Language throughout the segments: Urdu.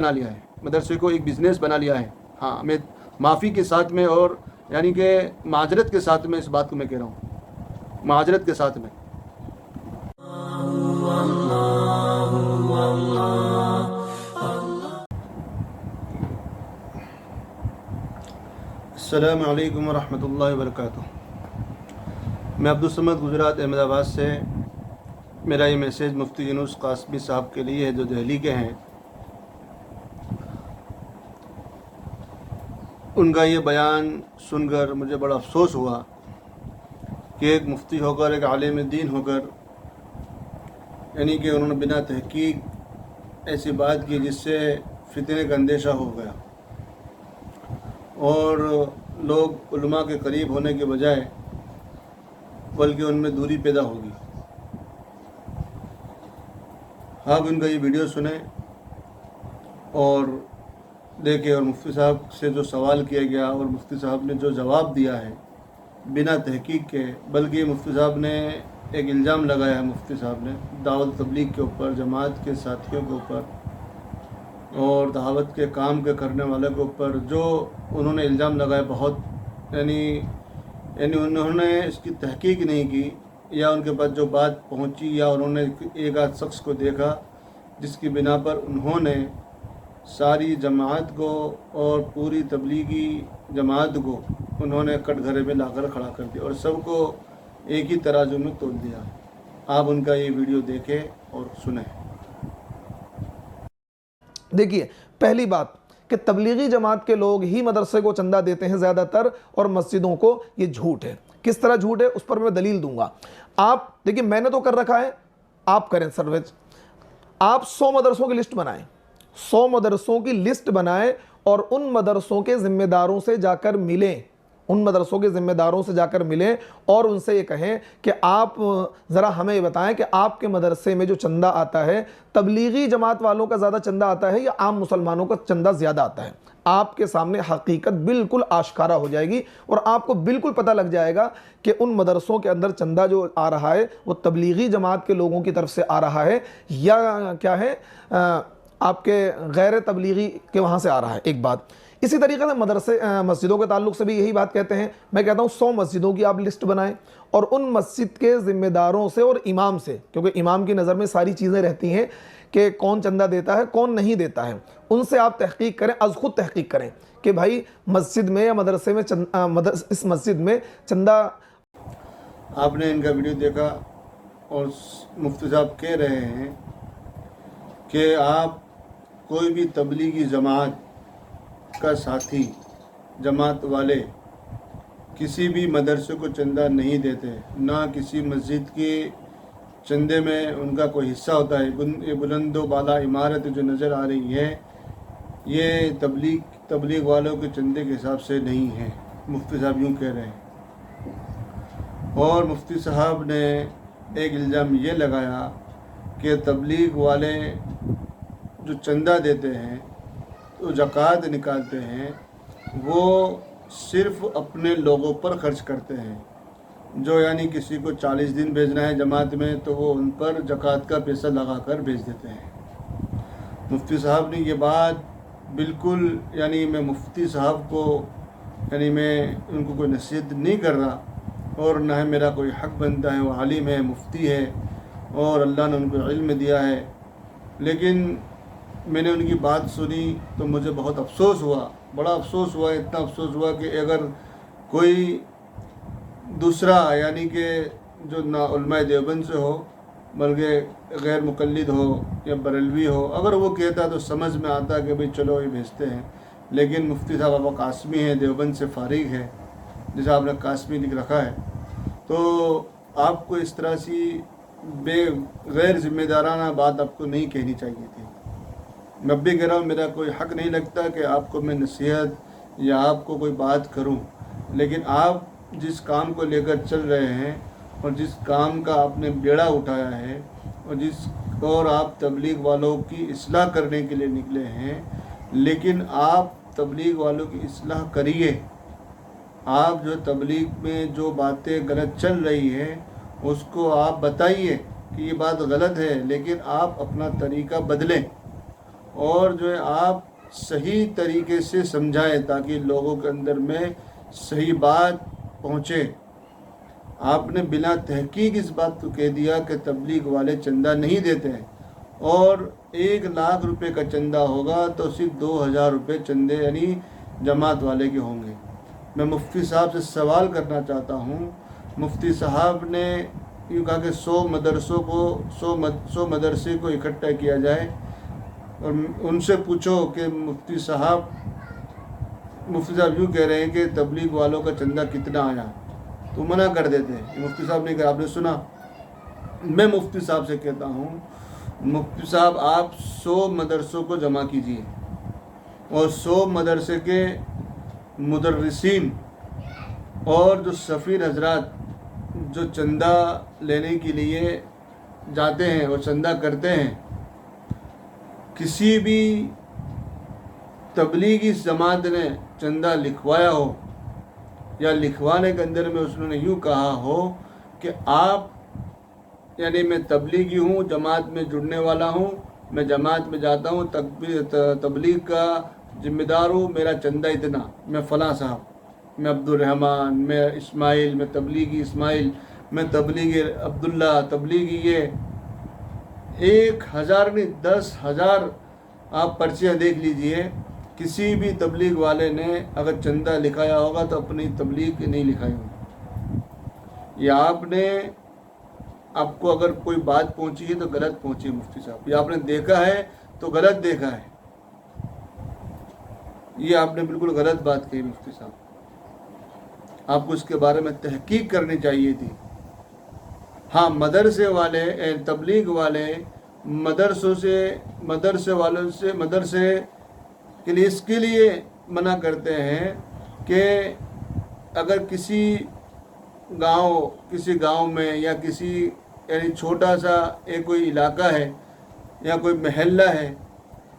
بنا لیا ہے، مدرسے کو ایک بزنس بنا لیا ہے. ہاں، میں معافی کے ساتھ میں اور یعنی کہ معذرت کے ساتھ میں اس بات کو میں کہہ رہا ہوں، معذرت کے ساتھ میں. السلام علیکم ورحمۃ اللہ وبرکاتہ. میں عبدالصمد گجرات احمد آباد سے. میرا یہ میسیج مفتی یونس قاسمی صاحب کے لیے ہے جو دہلی کے ہیں. ان کا یہ بیان سن کر مجھے بڑا افسوس ہوا کہ ایک مفتی ہو کر، ایک عالم دین ہو کر، یعنی کہ انہوں نے بنا تحقیق ایسی بات کی جس سے فتنے کا اندیشہ ہو گیا اور لوگ علماء کے قریب ہونے کے بجائے بلکہ ان میں دوری پیدا ہوگی. آپ ان کا یہ ویڈیو سنیں اور دیکھیں، اور مفتی صاحب سے جو سوال کیا گیا اور مفتی صاحب نے جو جواب دیا ہے بنا تحقیق کے، بلکہ مفتی صاحب نے ایک الزام لگایا ہے، مفتی صاحب نے دعوت تبلیغ کے اوپر، جماعت کے ساتھیوں کے اوپر اور دعوت کے کام کے کرنے والوں کے اوپر جو انہوں نے الزام لگایا، بہت یعنی انہوں نے اس کی تحقیق نہیں کی، یا ان کے پاس جو بات پہنچی یا انہوں نے ایک آدھ شخص کو دیکھا جس کی بنا پر انہوں نے ساری جماعت کو اور پوری تبلیغی جماعت کو انہوں نے کٹ گھرے میں لا کر کھڑا کر دیا اور سب کو ایک ہی ترازو میں تول دیا. آپ ان کا یہ ویڈیو دیکھیں اور سنیں. دیکھیے، پہلی بات کہ تبلیغی جماعت کے لوگ ہی مدرسے کو چندہ دیتے ہیں زیادہ تر، اور مسجدوں کو. یہ جھوٹ ہے. کس طرح جھوٹ ہے اس پر میں دلیل دوں گا. آپ دیکھیے، میں نے تو کر رکھا ہے، آپ کریں سرویج. آپ 100 مدرسوں کی لسٹ بنائیں، 100 مدرسوں کی لسٹ بنائیں اور ان مدرسوں کے ذمہ داروں سے جا کر ملیں، ان مدرسوں کے ذمہ داروں سے جا کر ملیں اور ان سے یہ کہیں کہ آپ ذرا ہمیں یہ بتائیں کہ آپ کے مدرسے میں جو چندہ آتا ہے، تبلیغی جماعت والوں کا زیادہ چندہ آتا ہے یا عام مسلمانوں کا چندہ زیادہ آتا ہے. آپ کے سامنے حقیقت بالکل آشکارا ہو جائے گی اور آپ کو بالکل پتہ لگ جائے گا کہ ان مدرسوں کے اندر چندہ جو آ رہا ہے وہ تبلیغی جماعت کے لوگوں کی طرف سے آ رہا ہے یا کیا ہے، آپ کے غیر تبلیغی کے وہاں سے آ رہا ہے. ایک بات اسی طریقے سے مسجدوں کے تعلق سے بھی یہی بات کہتے ہیں. میں کہتا ہوں 100 مسجدوں کی آپ لسٹ بنائیں اور ان مسجد کے ذمہ داروں سے اور امام سے، کیونکہ امام کی نظر میں ساری چیزیں رہتی ہیں کہ کون چندہ دیتا ہے کون نہیں دیتا ہے، ان سے آپ تحقیق کریں، از خود تحقیق کریں کہ بھائی مسجد میں یا مدرسے میں اس مسجد میں چندہ. آپ نے ان کا ویڈیو دیکھا اور مفتی صاحب کہہ رہے ہیں کہ آپ کوئی بھی تبلیغی جماعت کا ساتھی، جماعت والے کسی بھی مدرسے کو چندہ نہیں دیتے، نہ کسی مسجد کے چندے میں ان کا کوئی حصہ ہوتا ہے. یہ بلند و بالا عمارت جو نظر آ رہی ہے یہ تبلیغ والوں کے چندے کے حساب سے نہیں ہے. مفتی صاحب یوں کہہ رہے ہیں. اور مفتی صاحب نے ایک الزام یہ لگایا کہ تبلیغ والے جو چندہ دیتے ہیں، جو زکوٰۃ نکالتے ہیں، وہ صرف اپنے لوگوں پر خرچ کرتے ہیں. جو یعنی کسی کو 40 دن بھیجنا ہے جماعت میں تو وہ ان پر زکوٰۃ کا پیسہ لگا کر بھیج دیتے ہیں. مفتی صاحب نے یہ بات بالکل، یعنی میں مفتی صاحب کو، یعنی میں ان کو کوئی نصیحت نہیں کر رہا اور نہ ہی میرا کوئی حق بنتا ہے. وہ عالم ہے، مفتی ہے اور اللہ نے ان کو علم دیا ہے، لیکن میں نے ان کی بات سنی تو مجھے بہت افسوس ہوا، بڑا افسوس ہوا. اتنا افسوس ہوا کہ اگر کوئی دوسرا یعنی کہ جو نہ علماء دیوبند سے ہو بلکہ غیر مقلد ہو یا بریلوی ہو، اگر وہ کہتا تو سمجھ میں آتا کہ بھئی چلو یہ بھیجتے ہیں. لیکن مفتی صاحب آپ قاسمی ہیں، دیوبند سے فارغ ہے، جیسا آپ نے قاسمی لکھ رکھا ہے، تو آپ کو اس طرح سی غیر ذمہ دارانہ بات آپ کو نہیں کہنی چاہیے تھی. میں بھی کہہ رہا ہوں، میرا کوئی حق نہیں لگتا کہ آپ کو میں نصیحت یا آپ کو کوئی بات کروں، لیکن آپ جس کام کو لے کر چل رہے ہیں اور جس کام کا آپ نے بیڑا اٹھایا ہے اور آپ تبلیغ والوں کی اصلاح کرنے کے لیے نکلے ہیں، لیکن آپ تبلیغ والوں کی اصلاح کریے. آپ جو تبلیغ میں جو باتیں غلط چل رہی ہیں اس کو آپ بتائیے کہ یہ بات غلط ہے، لیکن آپ اپنا طریقہ بدلیں اور جو ہے آپ صحیح طریقے سے سمجھائیں تاکہ لوگوں کے اندر میں صحیح بات پہنچے۔ آپ نے بلا تحقیق اس بات کو کہہ دیا کہ تبلیغ والے چندہ نہیں دیتے ہیں، اور 1,00,000 روپے کا چندہ ہوگا تو صرف 2,000 روپے چندے یعنی جماعت والے کے ہوں گے۔ میں مفتی صاحب سے سوال کرنا چاہتا ہوں، مفتی صاحب نے یوں کہا کہ 100 مدرسے کو اکٹھا کیا جائے، اور ان سے پوچھو کہ مفتی صاحب یوں کہہ رہے ہیں کہ تبلیغ والوں کا چندہ کتنا آیا، تو منع کر دیتے ہیں۔ مفتی صاحب نے کہا، آپ نے سنا؟ میں مفتی صاحب سے کہتا ہوں، مفتی صاحب آپ 100 مدرسوں کو جمع کیجیے، اور 100 مدرسے کے مدرسین اور جو سفیر حضرات جو چندہ لینے کے لیے جاتے ہیں اور چندہ کرتے ہیں، کسی بھی تبلیغی جماعت نے چندہ لکھوایا ہو یا لکھوانے کے اندر میں اس نے یوں کہا ہو کہ آپ یعنی میں تبلیغی ہوں، جماعت میں جڑنے والا ہوں، میں جماعت میں جاتا ہوں، تبلیغ کا ذمہ دار ہوں، میرا چندہ اتنا، میں فلاں صاحب، میں عبد الرحمن، میں اسماعیل، میں تبلیغی اسماعیل، میں تبلیغی عبداللہ، تبلیغی یہ 1,000 نہیں 10,000 آپ پرچیاں دیکھ لیجئے، کسی بھی تبلیغ والے نے اگر چندہ لکھایا ہوگا تو اپنی تبلیغ نہیں لکھائی ہوگی۔ یا آپ کو اگر کوئی بات پہنچی ہے تو غلط پہنچی ہے مفتی صاحب، یا آپ نے دیکھا ہے تو غلط دیکھا ہے، یہ آپ نے بالکل غلط بات کہی مفتی صاحب، آپ کو اس کے بارے میں تحقیق کرنی چاہیے تھی۔ ہاں، مدرسے والے تبلیغ والے مدرسے کے لیے اس کے لیے منع کرتے ہیں کہ اگر کسی گاؤں میں یا کسی یعنی چھوٹا سا ایک کوئی علاقہ ہے یا کوئی محلہ ہے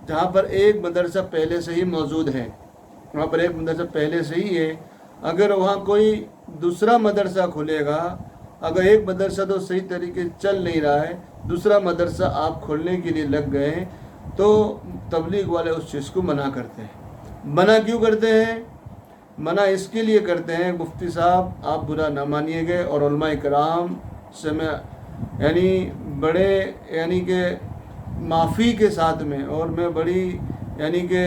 جہاں پر ایک مدرسہ پہلے سے ہی موجود ہے، وہاں پر ایک مدرسہ پہلے سے ہی ہے، اگر وہاں کوئی دوسرا مدرسہ کھلے گا، اگر ایک مدرسہ تو صحیح طریقے سے چل نہیں رہا ہے، دوسرا مدرسہ آپ کھولنے کے لیے لگ گئے، تو تبلیغ والے اس چیز کو منع کرتے ہیں۔ منع کیوں کرتے ہیں؟ منع اس کے لیے کرتے ہیں، مفتی صاحب آپ برا نہ مانیے گے، اور علماء کرام سے میں یعنی بڑے یعنی کہ معافی کے ساتھ میں، اور میں بڑی یعنی کہ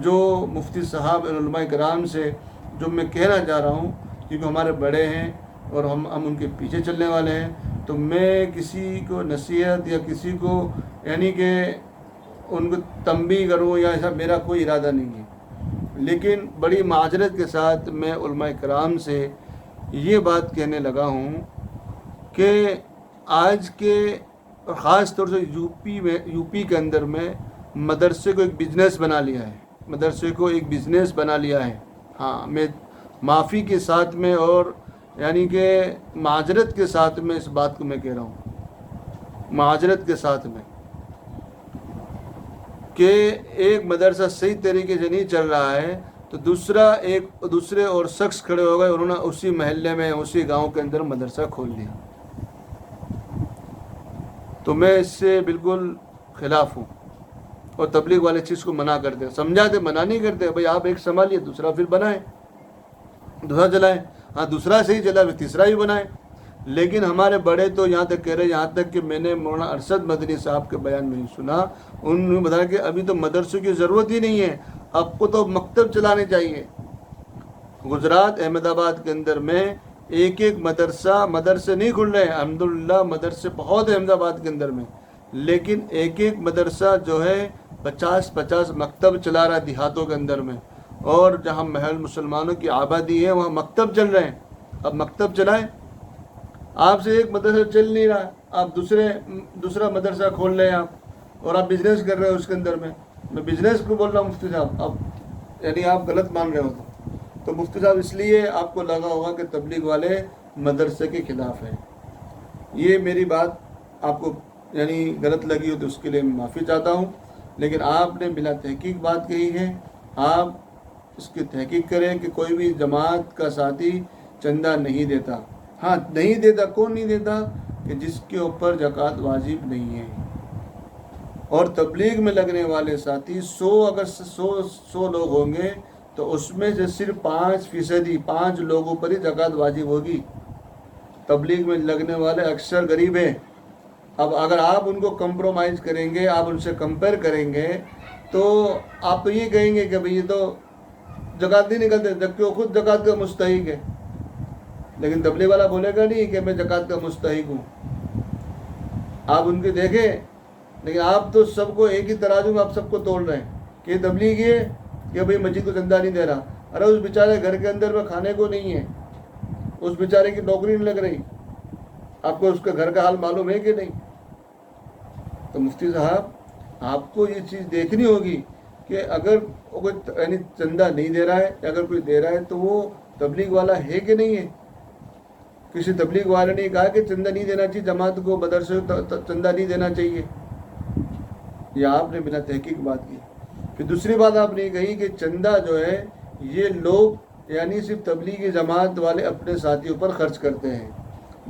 جو مفتی صاحب اور علماء کرام سے جو میں کہنا چاہ رہا ہوں، کیونکہ ہمارے بڑے ہیں اور ہم ان کے پیچھے چلنے والے ہیں، تو میں کسی کو نصیحت یا کسی کو یعنی کہ ان کو تنبیہ کروں یا ایسا میرا کوئی ارادہ نہیں ہے، لیکن بڑی معذرت کے ساتھ میں علماء کرام سے یہ بات کہنے لگا ہوں کہ آج کے خاص طور سے یو پی کے اندر میں مدرسے کو ایک بزنس بنا لیا ہے، ہاں میں معافی کے ساتھ میں اور یعنی کہ معذرت کے ساتھ میں اس بات کو میں کہہ رہا ہوں، معذرت کے ساتھ میں، کہ ایک مدرسہ صحیح طریقے سے نہیں چل رہا ہے تو دوسرے اور شخص کھڑے ہو گئے، انہوں نے اسی محلے میں اسی گاؤں کے اندر مدرسہ کھول دیا، تو میں اس سے بالکل خلاف ہوں، اور تبلیغ والے چیز کو منع کرتے ہیں، سمجھاتے منع نہیں کرتے، بھئی آپ ایک سنبھالیے، دوسرا پھر بنائیں، دوسرا چلائیں، ہاں دوسرا صحیح چلا پھر تیسرا بھی بنائیں۔ لیکن ہمارے بڑے تو یہاں تک کہہ رہے ہیں، یہاں تک کہ میں نے مولانا ارشد مدنی صاحب کے بیان میں سنا، انہوں نے بتایا کہ ابھی تو مدرسوں کی ضرورت ہی نہیں ہے، آپ کو تو مکتب چلانے چاہیے۔ گجرات احمد آباد کے اندر میں ایک مدرسے نہیں کھل رہے ہیں، الحمدللہ مدرسے بہت احمد آباد کے اندر میں، لیکن ایک مدرسہ جو ہے 50 مکتب چلا رہا ہے دیہاتوں کے اندر میں، اور جہاں محل مسلمانوں کی آبادی ہے وہاں مکتب چل رہے ہیں۔ اب مکتب چلائیں، آپ سے ایک مدرسہ چل نہیں رہا، آپ دوسرا مدرسہ کھول رہے ہیں آپ، اور آپ بزنس کر رہے ہو اس کے اندر میں بزنس کو بول رہا ہوں مفتی صاحب، اب یعنی آپ غلط مان رہے ہو تو مفتی صاحب اس لیے آپ کو لگا ہوگا کہ تبلیغ والے مدرسے کے خلاف ہیں، یہ میری بات آپ کو یعنی غلط لگی ہو تو اس کے لیے میں معافی چاہتا ہوں، لیکن آپ نے بلا تحقیق بات کہی ہے، آپ اس کی تحقیق کریں کہ کوئی بھی جماعت کا ساتھی چندہ نہیں دیتا، ہاں نہیں دیتا، کون نہیں دیتا؟ کہ جس کے اوپر زکوٰۃ واجب نہیں ہے، اور تبلیغ میں لگنے والے ساتھی 100 اگر 100 لوگ ہوں گے تو اس میں سے صرف 5% 5 لوگوں پر ہی زکوٰۃ واجب ہوگی۔ تبلیغ میں لگنے والے اکثر غریب ہیں۔ اب اگر آپ ان کو کمپرومائز کریں گے، آپ ان سے کمپیئر کریں گے تو آپ تو یہ کہیں گے کہ بھئی یہ تو زکوٰۃ نہیں نکلتے، جبکہ وہ خود زکوٰۃ کا مستحق ہے۔ لیکن تبلیغ والا بولے گا نہیں کہ میں زکوٰۃ کا مستحق ہوں۔ آپ ان کے دیکھیں، لیکن آپ تو سب کو ایک ہی ترازو میں آپ سب کو توڑ رہے ہیں کہ یہ تبلیغ ہے کہ بھئی مسجد کو چندہ نہیں دے رہا۔ ارے اس بیچارے گھر کے اندر میں کھانے کو نہیں ہے، اس بیچارے کی نوکری نہیں لگ رہی، آپ کو اس کا گھر کا حال معلوم ہے کہ نہیں؟ تو مفتی صاحب آپ کو یہ چیز دیکھنی ہوگی کہ اگر کوئی یعنی چندہ نہیں دے رہا ہے، اگر کوئی دے رہا ہے تو وہ تبلیغ والا ہے کہ نہیں ہے۔ کسی تبلیغ والے نے کہا کہ چندہ نہیں دینا چاہیے، جماعت کو مدرسے کو چندہ نہیں دینا چاہیے، یہ آپ نے بنا تحقیق بات کی۔ پھر دوسری بات آپ نے کہی کہ چندہ جو ہے یہ لوگ یعنی صرف تبلیغی جماعت والے اپنے ساتھیوں پر خرچ کرتے ہیں۔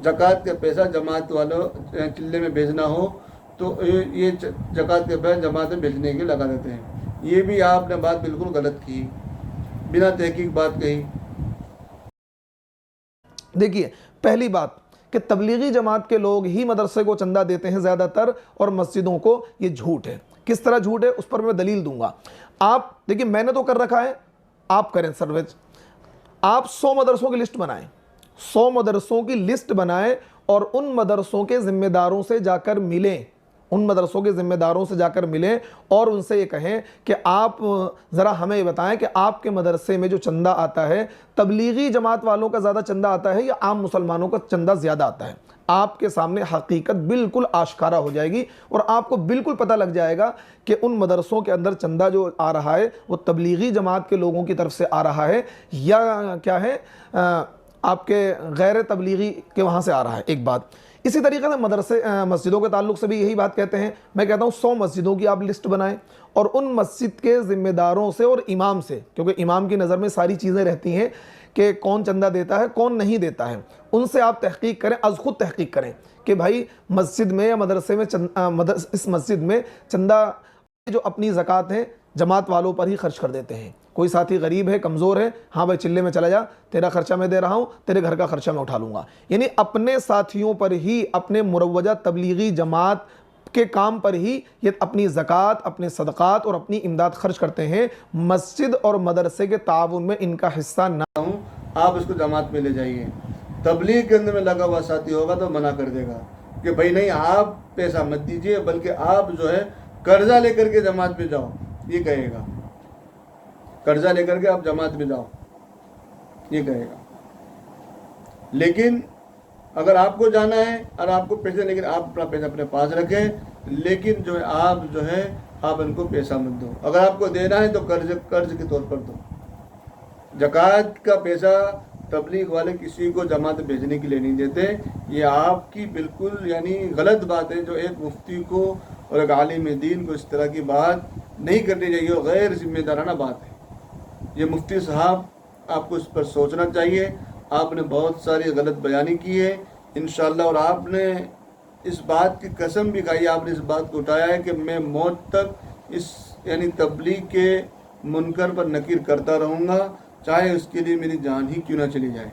زکوٰۃ کا پیسہ جماعت والوں چلے میں بھیجنا ہو تو یہ زکوٰۃ کا پیسہ جماعت میں بھیجنے کے لگا دیتے ہیں۔ یہ بھی آپ نے بات بالکل غلط کی، بنا تحقیق بات کہی۔ دیکھیے پہلی بات کہ تبلیغی جماعت کے لوگ ہی مدرسے کو چندہ دیتے ہیں زیادہ تر، اور مسجدوں کو، یہ جھوٹ ہے۔ کس طرح جھوٹ ہے اس پر میں دلیل دوں گا۔ آپ دیکھیے میں نے تو کر رکھا ہے، آپ کریں سرویج، آپ 100 مدرسوں کی لسٹ بنائیں، 100 مدرسوں کی لسٹ بنائیں اور ان مدرسوں کے ذمہ داروں سے جا کر ملیں، ان مدرسوں کے ذمہ داروں سے جا کر ملیں اور ان سے یہ کہیں کہ آپ ذرا ہمیں یہ بتائیں کہ آپ کے مدرسے میں جو چندہ آتا ہے تبلیغی جماعت والوں کا زیادہ چندہ آتا ہے یا عام مسلمانوں کا چندہ زیادہ آتا ہے۔ آپ کے سامنے حقیقت بالکل آشکارا ہو جائے گی اور آپ کو بالکل پتہ لگ جائے گا کہ ان مدرسوں کے اندر چندہ جو آ رہا ہے وہ تبلیغی جماعت کے لوگوں کی طرف سے آ رہا ہے یا کیا ہے آپ کے غیر تبلیغی کے وہاں سے آ رہا ہے۔ ایک بات اسی طریقے سے مدرسے مسجدوں کے تعلق سے بھی یہی بات کہتے ہیں۔ میں کہتا ہوں 100 مسجدوں کی آپ لسٹ بنائیں اور ان مسجد کے ذمہ داروں سے اور امام سے، کیونکہ امام کی نظر میں ساری چیزیں رہتی ہیں کہ کون چندہ دیتا ہے کون نہیں دیتا ہے، ان سے آپ تحقیق کریں، از خود تحقیق کریں کہ بھائی مسجد میں یا مدرسے میں اس مسجد میں چندہ جو اپنی زکوٰۃ ہیں جماعت والوں پر ہی خرچ کر دیتے ہیں۔ کوئی ساتھی غریب ہے، کمزور ہے، ہاں بھائی چلے میں چلا جا، تیرا خرچہ میں دے رہا ہوں، تیرے گھر کا خرچہ میں اٹھا لوں گا۔ یعنی اپنے ساتھیوں پر ہی، اپنے مروجہ تبلیغی جماعت کے کام پر ہی یہ اپنی زکوٰۃ، اپنے صدقات اور اپنی امداد خرچ کرتے ہیں۔ مسجد اور مدرسے کے تعاون میں ان کا حصہ نہ ہوں، آپ اس کو جماعت میں لے جائیے۔ تبلیغ کے اندر میں لگا ہوا ساتھی ہوگا تو منع کر دے گا کہ بھائی نہیں آپ پیسہ مت دیجیے، بلکہ آپ جو ہے قرضہ لے کر کے جماعت میں جاؤ، یہ کہے گا، قرضہ لے کر کے آپ جماعت میں جاؤ، یہ کہے گا۔ لیکن اگر آپ کو جانا ہے اور آپ کو پیسے، لیکن آپ اپنا پیسہ اپنے پاس رکھیں، لیکن جو ہے آپ ان کو پیسہ مت دو۔ اگر آپ کو دینا ہے تو قرض کے طور پر دو۔ زکوٰۃ کا پیسہ تبلیغ والے کسی کو جماعت بھیجنے کے لیے نہیں دیتے، یہ آپ کی بالکل یعنی غلط بات ہے۔ جو ایک مفتی کو اور ایک عالم دین کو اس طرح کی بات نہیں کرنی چاہیے، اور غیر ذمہ دارانہ بات ہے۔ یہ مفتی صاحب آپ کو اس پر سوچنا چاہیے۔ آپ نے بہت ساری غلط بیانی کی ہے انشاءاللہ، اور آپ نے اس بات کی قسم بھی کھائی، آپ نے اس بات کو اٹھایا ہے کہ میں موت تک اس یعنی تبلیغ کے منکر پر نکیر کرتا رہوں گا، چاہے اس کے لیے میری جان ہی کیوں نہ چلی جائے۔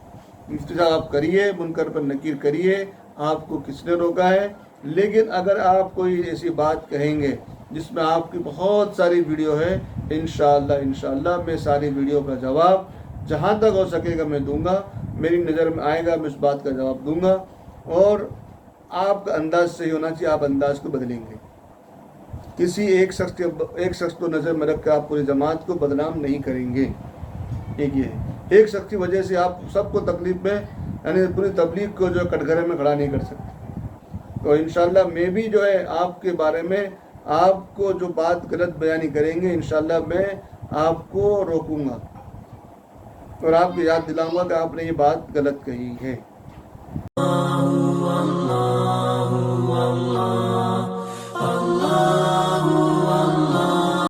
مفتی صاحب آپ کریے، منکر پر نکیر کریے، آپ کو کس نے روکا ہے؟ لیکن اگر آپ کوئی ایسی بات کہیں گے جس میں آپ کی بہت ساری ویڈیو ہے، انشاءاللہ میں ساری ویڈیو کا جواب جہاں تک ہو سکے گا میں دوں گا، میری نظر میں آئے گا میں اس بات کا جواب دوں گا، اور آپ کا انداز صحیح ہونا چاہیے، آپ انداز کو بدلیں گے۔ کسی ایک شخص کو نظر میں رکھ کے آپ پوری جماعت کو بدنام نہیں کریں گے۔ ایک یہ ہے، ایک شخص کی وجہ سے آپ سب کو تکلیف میں یعنی پوری تبلیغ کو جو کٹگرے میں کھڑا نہیں کر سکتے۔ تو انشاءاللہ میں بھی جو ہے آپ کے بارے میں آپ کو جو بات غلط بیانی کریں گے انشاءاللہ میں آپ کو روکوں گا اور آپ کو یاد دلاؤں گا کہ آپ نے یہ بات غلط کہی ہے۔